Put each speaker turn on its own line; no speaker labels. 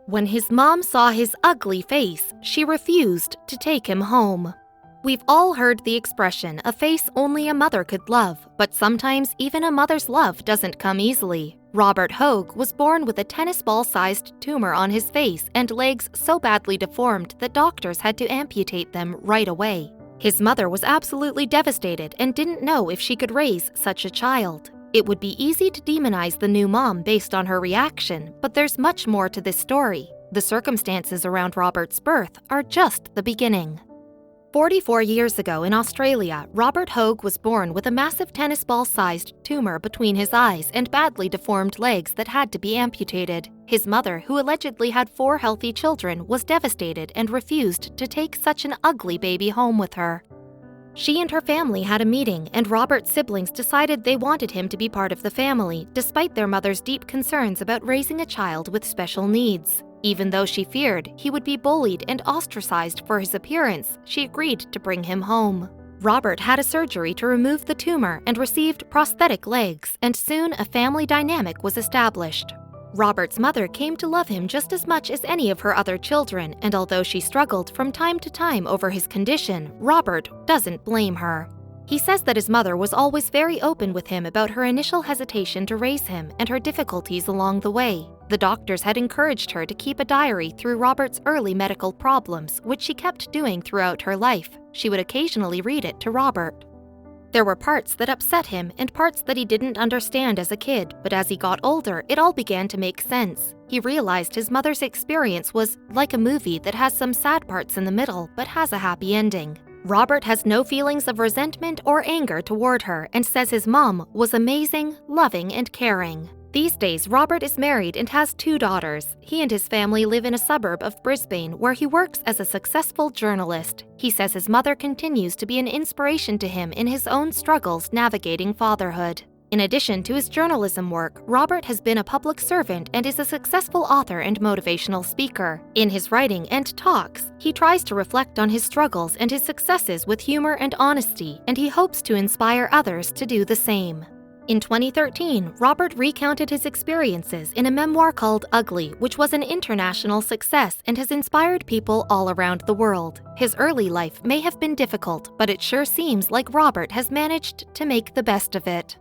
When his mom saw his ugly face, she refused to take him home. We've all heard the expression, a face only a mother could love, but sometimes even a mother's love doesn't come easily. Robert Hogue was born with a tennis ball-sized tumor on his face and legs so badly deformed that doctors had to amputate them right away. His mother was absolutely devastated and didn't know if she could raise such a child. It would be easy to demonize the new mom based on her reaction, but there's much more to this story. The circumstances around Robert's birth are just the beginning. 44 years ago in Australia, Robert Hogue was born with a massive tennis ball-sized tumor between his eyes and badly deformed legs that had to be amputated. His mother, who allegedly had 4 healthy children, was devastated and refused to take such an ugly baby home with her. She and her family had a meeting, and Robert's siblings decided they wanted him to be part of the family, despite their mother's deep concerns about raising a child with special needs. Even though she feared he would be bullied and ostracized for his appearance, she agreed to bring him home. Robert had a surgery to remove the tumor and received prosthetic legs, and soon a family dynamic was established. Robert's mother came to love him just as much as any of her other children, and although she struggled from time to time over his condition, Robert doesn't blame her. He says that his mother was always very open with him about her initial hesitation to raise him and her difficulties along the way. The doctors had encouraged her to keep a diary through Robert's early medical problems, which she kept doing throughout her life. She would occasionally read it to Robert. There were parts that upset him and parts that he didn't understand as a kid, but as he got older, it all began to make sense. He realized his mother's experience was like a movie that has some sad parts in the middle, but has a happy ending. Robert has no feelings of resentment or anger toward her and says his mom was amazing, loving, and caring. These days, Robert is married and has 2 daughters. He and his family live in a suburb of Brisbane where he works as a successful journalist. He says his mother continues to be an inspiration to him in his own struggles navigating fatherhood. In addition to his journalism work, Robert has been a public servant and is a successful author and motivational speaker. In his writing and talks, he tries to reflect on his struggles and his successes with humor and honesty, and he hopes to inspire others to do the same. In 2013, Robert recounted his experiences in a memoir called Ugly, which was an international success and has inspired people all around the world. His early life may have been difficult, but it sure seems like Robert has managed to make the best of it.